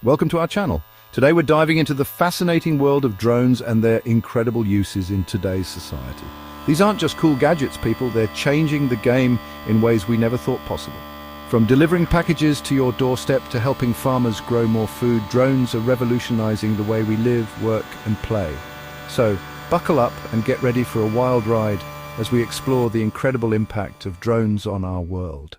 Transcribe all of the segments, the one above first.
Welcome to our channel. Today we're diving into the fascinating world of drones and their incredible uses in today's society. These aren't just cool gadgets, people, they're changing the game in ways we never thought possible. From delivering packages to your doorstep to helping farmers grow more food, drones are revolutionizing the way we live, work and play. So, buckle up and get ready for a wild ride as we explore the incredible impact of drones on our world.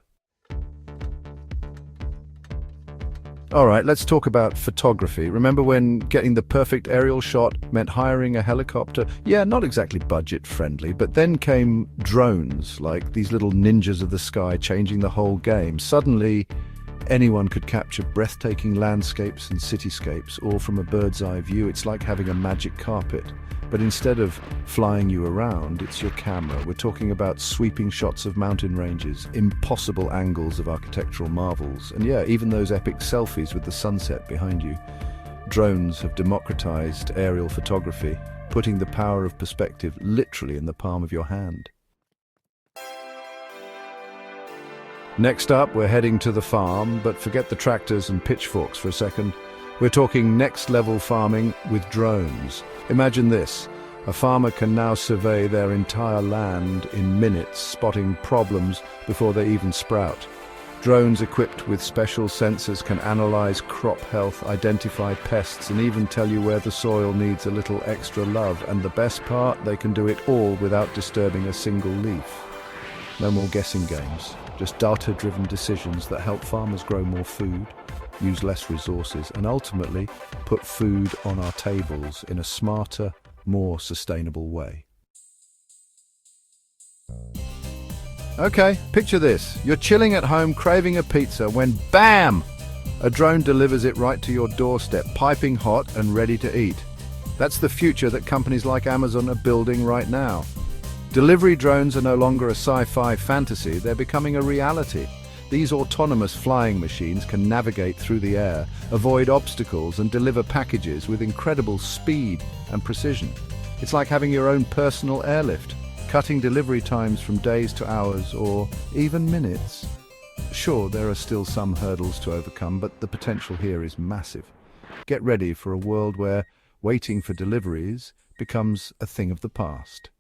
All right, let's talk about photography. Remember when getting the perfect aerial shot meant hiring a helicopter? Yeah, not exactly budget-friendly, but then came drones, like these little ninjas of the sky, changing the whole game. Suddenly, anyone could capture breathtaking landscapes and cityscapes, all from a bird's-eye view. It's like having a magic carpet. But instead of flying you around, it's your camera. We're talking about sweeping shots of mountain ranges, impossible angles of architectural marvels, and yeah, even those epic selfies with the sunset behind you. Drones have democratized aerial photography, putting the power of perspective literally in the palm of your hand. Next up, we're heading to the farm, but forget the tractors and pitchforks for a second. We're talking next-level farming with drones. Imagine this. A farmer can now survey their entire land in minutes, spotting problems before they even sprout. Drones equipped with special sensors can analyze crop health, identify pests, and even tell you where the soil needs a little extra love. And the best part, they can do it all without disturbing a single leaf. No more guessing games, just data-driven decisions that help farmers grow more food, use less resources, and ultimately put food on our tables in a smarter, more sustainable way. Okay, picture this. You're chilling at home, craving a pizza, when BAM! A drone delivers it right to your doorstep, piping hot and ready to eat. That's the future that companies like Amazon are building right now. Delivery drones are no longer a sci-fi fantasy, they're becoming a reality. These autonomous flying machines can navigate through the air, avoid obstacles, and deliver packages with incredible speed and precision. It's like having your own personal airlift, cutting delivery times from days to hours or even minutes. Sure, there are still some hurdles to overcome, but the potential here is massive. Get ready for a world where waiting for deliveries becomes a thing of the past.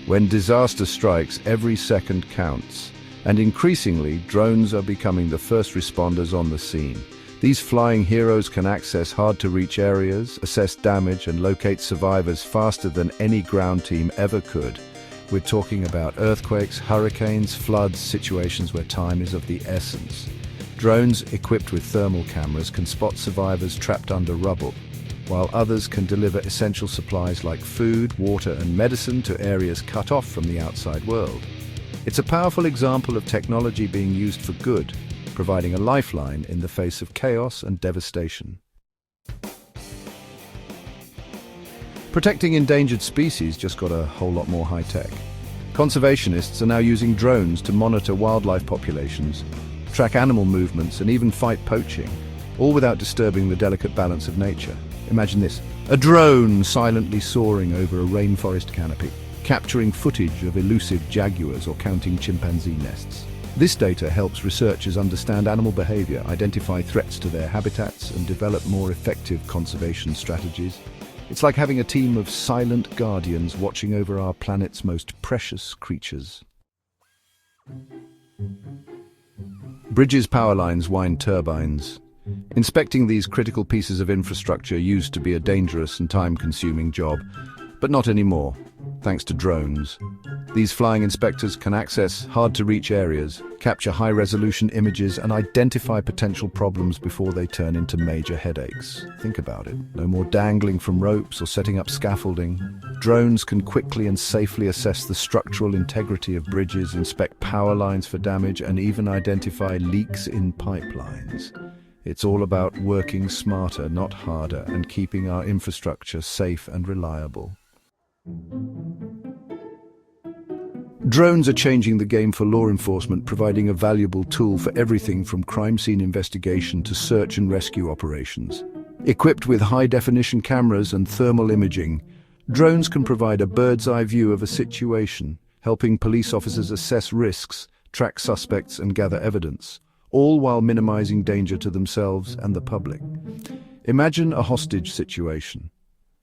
When disaster strikes, every second counts, and increasingly, drones are becoming the first responders on the scene. These flying heroes can access hard-to-reach areas, assess damage, and locate survivors faster than any ground team ever could. We're talking about earthquakes, hurricanes, floods, situations where time is of the essence. Drones equipped with thermal cameras can spot survivors trapped under rubble, while others can deliver essential supplies like food, water and medicine to areas cut off from the outside world. It's a powerful example of technology being used for good, providing a lifeline in the face of chaos and devastation. Protecting endangered species just got a whole lot more high-tech. Conservationists are now using drones to monitor wildlife populations, track animal movements and even fight poaching, all without disturbing the delicate balance of nature. Imagine this, a drone silently soaring over a rainforest canopy, capturing footage of elusive jaguars or counting chimpanzee nests. This data helps researchers understand animal behavior, identify threats to their habitats, and develop more effective conservation strategies. It's like having a team of silent guardians watching over our planet's most precious creatures. Bridges, power lines, wind turbines. Inspecting these critical pieces of infrastructure used to be a dangerous and time-consuming job, but not anymore, thanks to drones. These flying inspectors can access hard-to-reach areas, capture high-resolution images, and identify potential problems before they turn into major headaches. Think about it. No more dangling from ropes or setting up scaffolding. Drones can quickly and safely assess the structural integrity of bridges, inspect power lines for damage, and even identify leaks in pipelines. It's all about working smarter, not harder, and keeping our infrastructure safe and reliable. Drones are changing the game for law enforcement, providing a valuable tool for everything from crime scene investigation to search and rescue operations. Equipped with high-definition cameras and thermal imaging, drones can provide a bird's-eye view of a situation, helping police officers assess risks, track suspects, and gather evidence, all while minimizing danger to themselves and the public. Imagine a hostage situation.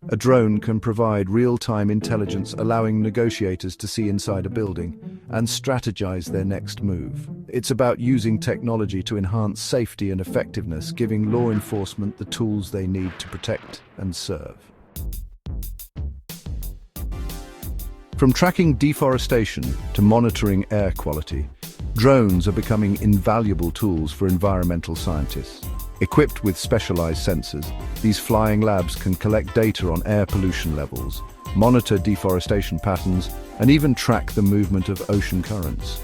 A drone can provide real-time intelligence, allowing negotiators to see inside a building and strategize their next move. It's about using technology to enhance safety and effectiveness, giving law enforcement the tools they need to protect and serve. From tracking deforestation to monitoring air quality, drones are becoming invaluable tools for environmental scientists. Equipped with specialized sensors, these flying labs can collect data on air pollution levels, monitor deforestation patterns, and even track the movement of ocean currents.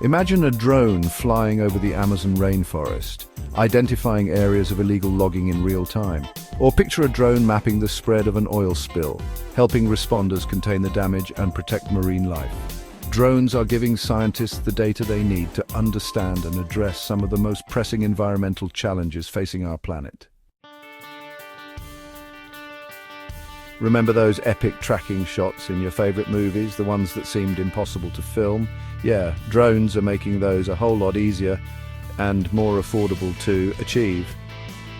Imagine a drone flying over the Amazon rainforest, identifying areas of illegal logging in real time. Or picture a drone mapping the spread of an oil spill, helping responders contain the damage and protect marine life. Drones are giving scientists the data they need to understand and address some of the most pressing environmental challenges facing our planet. Remember those epic tracking shots in your favorite movies, the ones that seemed impossible to film? Yeah, drones are making those a whole lot easier and more affordable to achieve.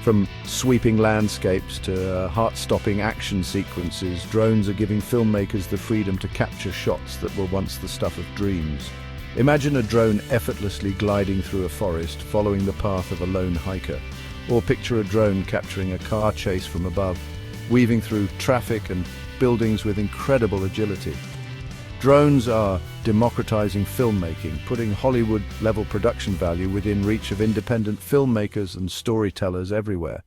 From sweeping landscapes to heart-stopping action sequences, drones are giving filmmakers the freedom to capture shots that were once the stuff of dreams. Imagine a drone effortlessly gliding through a forest, following the path of a lone hiker. Or picture a drone capturing a car chase from above, weaving through traffic and buildings with incredible agility. Drones are democratizing filmmaking, putting Hollywood-level production value within reach of independent filmmakers and storytellers everywhere.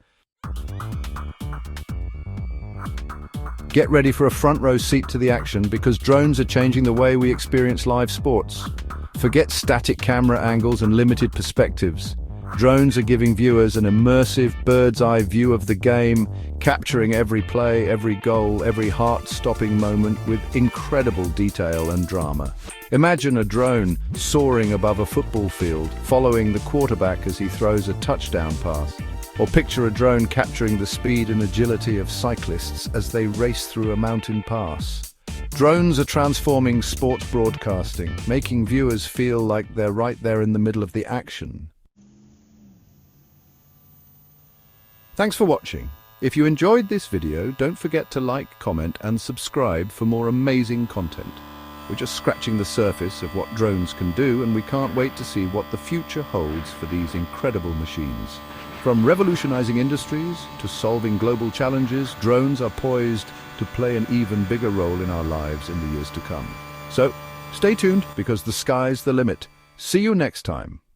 Get ready for a front-row seat to the action, because drones are changing the way we experience live sports. Forget static camera angles and limited perspectives. Drones are giving viewers an immersive bird's-eye view of the game, capturing every play, every goal, every heart-stopping moment with incredible detail and drama. Imagine a drone soaring above a football field, following the quarterback as he throws a touchdown pass. Or picture a drone capturing the speed and agility of cyclists as they race through a mountain pass. Drones are transforming sports broadcasting, making viewers feel like they're right there in the middle of the action. Thanks for watching. If you enjoyed this video, don't forget to like, comment, and subscribe for more amazing content. We're just scratching the surface of what drones can do, and we can't wait to see what the future holds for these incredible machines. From revolutionizing industries to solving global challenges, drones are poised to play an even bigger role in our lives in the years to come. So, stay tuned, because the sky's the limit. See you next time.